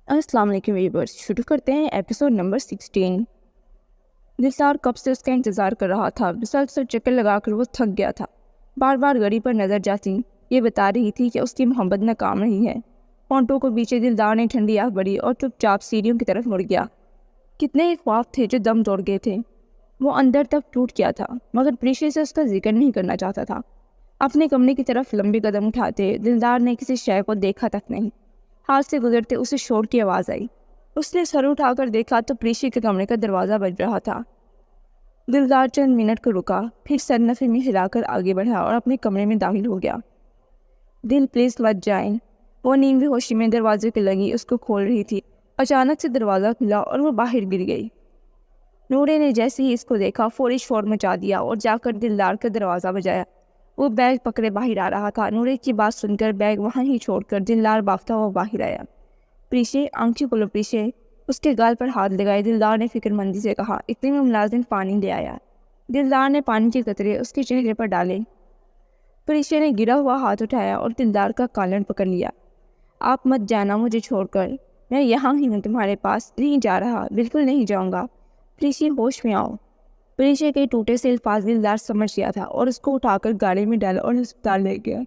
السلام علیکم ویورز، شروع کرتے ہیں ایپیسوڈ نمبر 16۔ دلدار کب سے اس کا انتظار کر رہا تھا۔ مسلسل چکر لگا کر وہ تھک گیا تھا۔ بار بار گھڑی پر نظر جاتی یہ بتا رہی تھی کہ اس کی محبت ناکام رہی ہے۔ ہونٹوں کو بیچے دلدار نے ٹھنڈی آنکھ بڑھی اور چپ چاپ سیڑھیوں کی طرف مڑ گیا۔ کتنے ہی خواب تھے جو دم توڑ گئے تھے۔ وہ اندر تک ٹوٹ گیا تھا، مگر پریشی سے اس کا ذکر نہیں کرنا چاہتا تھا۔ اپنے کمرے کی طرف لمبے قدم اٹھاتے دلدار نے کسی شے کو دیکھا تک نہیں۔ ہاتھ سے گزرتے اسے شور کی آواز آئی۔ اس نے سر اٹھا کر دیکھا تو پریشی کے کمرے کا دروازہ بج رہا تھا۔ دلدار چند منٹ کو رکا، پھر سر نفے میں ہلا کر آگے بڑھا اور اپنے کمرے میں داخل ہو گیا۔ دل پلیز مت جائیں۔ وہ نیم بے ہوشی میں دروازے کے لگی اس کو کھول رہی تھی۔ اچانک سے دروازہ کھلا اور وہ باہر گر گئی۔ نورے نے جیسے ہی اس کو دیکھا فوری شور مچا دیا اور جا کر دلدار کا دروازہ بجایا۔ وہ بیگ پکڑے باہر آ رہا تھا۔ نورے کی بات سن کر بیگ وہاں ہی چھوڑ کر دلدار بھاگتا ہوا باہر آیا۔ پریشے، آنکھیں کھولو پریشے۔ اس کے گال پر ہاتھ لگائے دلدار نے فکر مندی سے کہا۔ اتنے میں ملازم پانی لے آیا۔ دلدار نے پانی کے قطرے اس کے چہرے پر ڈالے۔ پریشے نے گرا ہوا ہاتھ اٹھایا اور دلدار کا کالر پکڑ لیا۔ آپ مت جانا مجھے چھوڑ کر، میں یہاں ہی ہوں، تمہارے پاس نہیں جا رہا، بالکل نہیں جاؤں گا۔ پریشے ہوش میں آؤ۔ پریشے کے ٹوٹے سے الفاظ دلدار سمجھ گیا تھا اور اس کو اٹھا کر گاڑی میں ڈالا اور ہسپتال لے گیا۔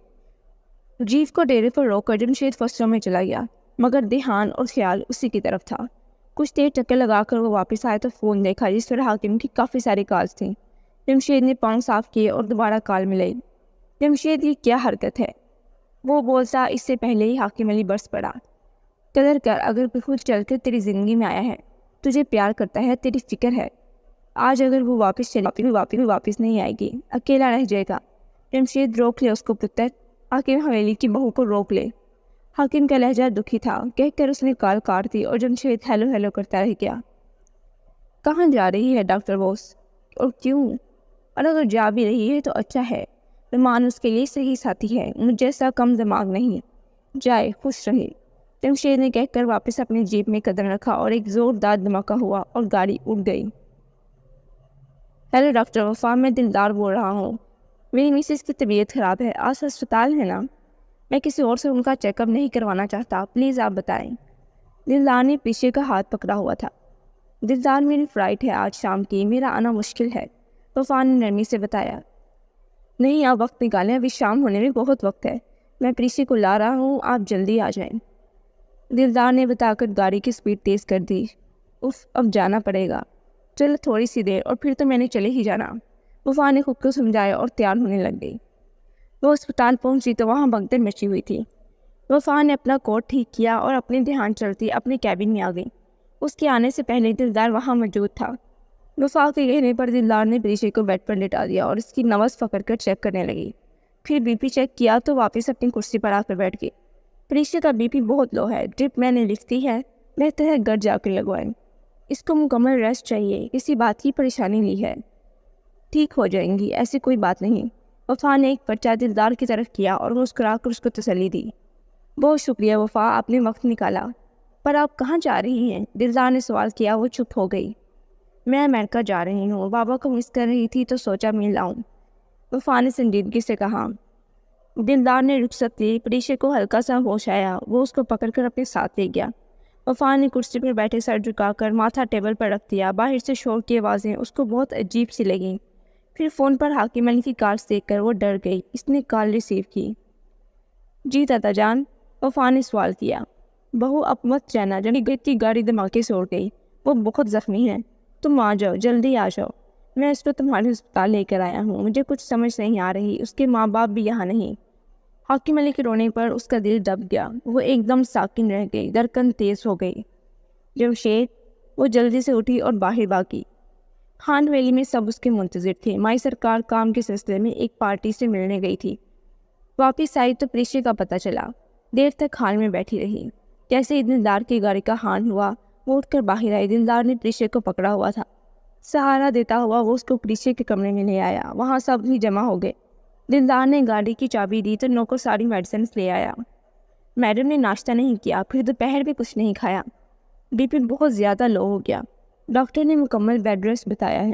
جیپ کو ڈیرے پر روک کر جمشید فصلوں میں چلا گیا، مگر دھیان اور خیال اسی کی طرف تھا۔ کچھ دیر چکر لگا کر وہ واپس آیا تو فون دیکھا جس پر حاکم کی کافی ساری کالز تھیں۔ جمشید نے پاؤں صاف کیے اور دوبارہ کال ملائی۔ جمشید، یہ کیا حرکت ہے؟ وہ بولتا اس سے پہلے ہی حاکم علی برس پڑا۔ قدر کر، اگر کوئی خود چل کر تیری زندگی میں آیا ہے، تجھے پیار کرتا ہے، تیری فکر ہے، آج اگر وہ واپس نہیں آئے گی، اکیلا رہ جائے گا۔ جمشید، روک لے اس کو پتر، حاکم حویلی کی بہو کو روک لے۔ حاکم کا لہجہ دکھی تھا، کہہ کر اس نے کال کاٹ دی اور جمشید ہیلو ہیلو کرتا رہ گیا۔ کہاں جا رہی ہے ڈاکٹر بوس؟ اور کیوں؟ اور اگر جا بھی رہی ہے تو اچھا ہے، رمان اس کے لیے صحیح ساتھی ہے، مجھ جیسا کم دماغ نہیں۔ جائے، خوش رہے، جمشید نے کہہ کر واپس اپنی جیپ میں قدم رکھا اور ایک زوردار دھماکہ ہوا اور گاڑی اڑ گئی۔ ہیلو ڈاکٹر وفا، میں دلدار بول رہا ہوں۔ میری مسز کی طبیعت خراب ہے، آج ہسپتال ہے نا؟ میں کسی اور سے ان کا چیک اپ نہیں کروانا چاہتا، پلیز آپ بتائیں۔ دلدار نے پیچھے کا ہاتھ پکڑا ہوا تھا۔ دلدار، میری فلائٹ ہے آج شام کی، میرا آنا مشکل ہے، وفا نے نرمی سے بتایا۔ نہیں، آپ وقت نکالیں، ابھی شام ہونے میں بہت وقت ہے، میں پریشی کو لا رہا ہوں، آپ جلدی آ جائیں۔ دلدار نے بتا کر گاڑی کی سپیڈ تیز کر دی۔ اب جانا پڑے گا، چل تھوڑی سی دیر اور پھر تو میں نے چلے ہی جانا، وفا نے خود کو سمجھایا اور تیار ہونے لگ گئی۔ وہ اسپتال پہنچی تو وہاں بھگدڑ مچی ہوئی تھی۔ وفا نے اپنا کوٹ ٹھیک کیا اور اپنے دھیان چلتی اپنے کیبن میں آ گئی۔ اس کے آنے سے پہلے دلدار وہاں موجود تھا۔ وفا کے کہنے پر دلدار نے پریشی کو بیڈ پر لٹا دیا اور اس کی نبض پکڑ کر چیک کرنے لگی۔ پھر بی پی چیک کیا تو واپس اپنی کرسی پر آ کر بیٹھ گئی۔ پریشی کا بی پی بہت لو ہے، ڈرپ میں نے لکھ دی ہے، بہتر ہے گھر جا کر لگوائیں، اس کو مکمل ریسٹ چاہیے، کسی بات کی پریشانی لی ہے، ٹھیک ہو جائیں گی، ایسی کوئی بات نہیں۔ وفا نے ایک پرچہ دلدار کی طرف کیا اور مسکرا کر اس کو تسلی دی۔ بہت شکریہ وفا، آپ نے وقت نکالا، پر آپ کہاں جا رہی ہیں؟ دلدار نے سوال کیا۔ وہ چپ ہو گئی۔ میں امریکہ جا رہی ہوں، بابا کو مس کر رہی تھی تو سوچا مل لاؤں، وفا نے سنجیدگی سے کہا۔ دلدار نے رخصت لی۔ پریشے کو ہلکا سا ہوش آیا، وہ اس کو پکڑ کر اپنے ساتھ لے گیا۔ وفا نے کرسی پر بیٹھے سر جھکا کر ماتھا ٹیبل پر رکھ دیا۔ باہر سے شور کی آوازیں اس کو بہت عجیب سی لگیں۔ پھر فون پر حاکم علی کی کالز دیکھ کر وہ ڈر گئی۔ اس نے کال ریسیو کی۔ جی تاتا جان، وفا نے سوال کیا۔ بہو اب مت جانا، جنگت کی گاڑی دھماکے سے اڑ گئی، وہ بہت زخمی ہے، تم آ جاؤ، جلدی آ جاؤ، میں اس کو تمہارے ہسپتال لے کر آیا ہوں، مجھے کچھ سمجھ نہیں آ رہی، اس کے ماں باپ بھی یہاں نہیں۔ حاکم علی کے رونے پر اس کا دل دب گیا، وہ ایک دم ساکن رہ گئی، دھڑکن تیز ہو گئی۔ جمشید، وہ جلدی سے اٹھی اور باہر بھاگی۔ خان ویلی میں سب اس کے منتظر تھے۔ مائی سرکار کام کے سلسلے میں ایک پارٹی سے ملنے گئی تھی، واپس آئی تو پریشے کا پتہ چلا، دیر تک ہال میں بیٹھی رہی۔ جیسے ہی دلدار کی گاڑی کا ہارن ہوا وہ اٹھ کر باہر آئی۔ دلدار نے پریشے کو پکڑا ہوا تھا، سہارا دیتا ہوا وہ اس کو پریشے کے کمرے میں لے آیا۔ وہاں سب ہی جمع ہو گئے۔ دلدار نے گاڑی کی چابی دی تو نوکر ساری میڈیسنز لے آیا۔ میڈم نے ناشتہ نہیں کیا، پھر دوپہر بھی کچھ نہیں کھایا، بی پی بہت زیادہ لو ہو گیا۔ ڈاکٹر نے مکمل بیڈ ریسٹ بتایا ہے،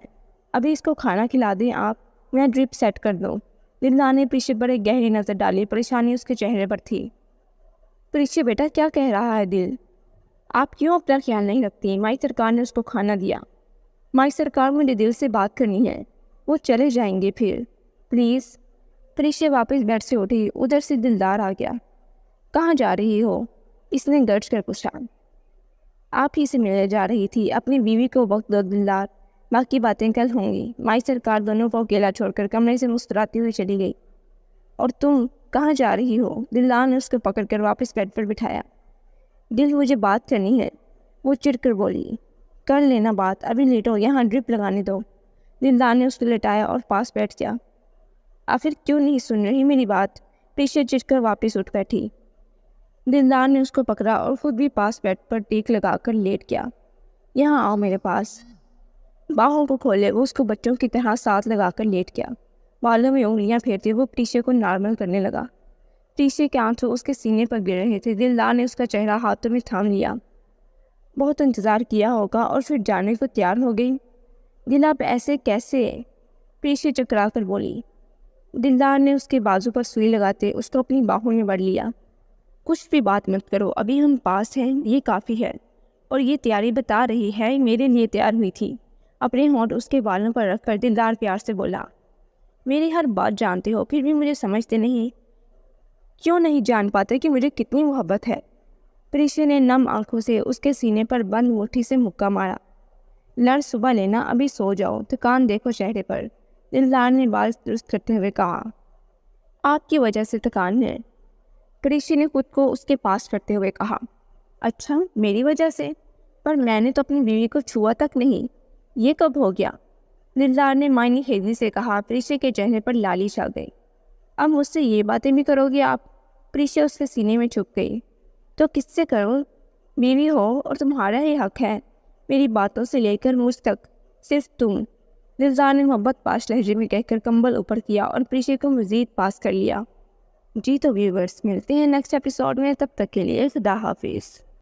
ابھی اس کو کھانا کھلا دیں آپ، میں ڈرپ سیٹ کر دوں۔ دلدار نے پریشے پر ایک گہری نظر ڈالی، پریشانی اس کے چہرے پر تھی۔ پریشے بیٹا، کیا کہہ رہا ہے دل؟ آپ کیوں اپنا خیال نہیں رکھتی؟ مائی سرکار نے اس کو کھانا دیا۔ مائی سرکار مجھے دل سے بات کرنی ہے، وہ چلے جائیں گے پھر پلیز۔ پریشا واپس بیڈ سے اٹھی، ادھر سے دلدار آ گیا۔ کہاں جا رہی ہو؟ اس نے گرج کر پوچھا۔ آپ ہی سے ملنے جا رہی تھی، اپنی بیوی کو وقت دو دلدار، باقی باتیں کل ہوں گی۔ مائی سرکار دونوں کو اکیلا چھوڑ کر کمرے سے مسکراتی ہوئی چلی گئی۔ اور تم کہاں جا رہی ہو؟ دلدار نے اس کو پکڑ کر واپس بیڈ پر بٹھایا۔ دل، مجھے بات کرنی ہے، وہ چڑ کر بولی۔ کر لینا بات، ابھی لیٹو، یہاں ڈرپ لگانے دو۔ دلدار نے اس کو لٹایا اور پاس بیٹھ گیا۔ آخر کیوں نہیں سن رہی میری بات؟ پیچھے چڑ کر واپس اٹھ بیٹھی۔ دلدار نے اس کو پکڑا اور خود بھی پاس بیڈ پر ٹیک لگا کر لیٹ گیا۔ یہاں آؤ میرے پاس۔ باہوں کو کھولے، وہ اس کو بچوں کی طرح ساتھ لگا کر لیٹ گیا۔ بالوں میں انگلیاں پھیرتے وہ پریشا کو نارمل کرنے لگا۔ پریشا کے آنسو اس کے سینے پر گر رہے تھے۔ دلدار نے اس کا چہرہ ہاتھوں میں تھام لیا۔ بہت انتظار کیا ہوگا اور پھر جانے کو تیار ہو گئی؟ دل، آپ ایسے کیسے؟ پریشا چکرا کر بولی۔ دلدار نے اس کے بازو پر سوئی لگاتے اس کو اپنی باہوں میں بڑھ لیا۔ کچھ بھی بات مت کرو، ابھی ہم پاس ہیں، یہ کافی ہے۔ اور یہ تیاری بتا رہی ہے میرے لیے تیار ہوئی تھی۔ اپنے ہونٹ اس کے بالوں پر رکھ کر دلدار پیار سے بولا۔ میری ہر بات جانتے ہو، پھر بھی مجھے سمجھتے نہیں؟ کیوں نہیں جان پاتے کہ مجھے کتنی محبت ہے؟ پریشا نے نم آنکھوں سے اس کے سینے پر بند مٹھی سے مکہ مارا۔ لڑ صبح لینا، ابھی سو جاؤ، تھکان دیکھو چہرے پر، دلدار نے بال درست کرتے ہوئے کہا۔ آپ کی وجہ سے تھکان ہے، پریشا نے خود کو اس کے پاس کرتے ہوئے کہا۔ اچھا، میری وجہ سے؟ پر میں نے تو اپنی بیوی کو چھوا تک نہیں، یہ کب ہو گیا؟ دلدار نے معنی خیزی سے کہا۔ پریشا کے چہرے پر لالی چھا گئی۔ اب مجھ سے یہ باتیں بھی کرو گے آپ؟ پریشا اس کے سینے میں چھپ گئی۔ تو کس سے کرو؟ بیوی ہو اور تمہارا ہی حق ہے، میری باتوں سے لے کر مجھ تک صرف تم۔ دلدار نے محبت پاش لہجے میں کہہ کر کمبل اوپر کیا اور پریشا کو مزید پاس کر لیا۔ جی تو ویورز، ملتے ہیں نیکسٹ ایپیسوڈ میں، تب تک کے لیے خدا حافظ۔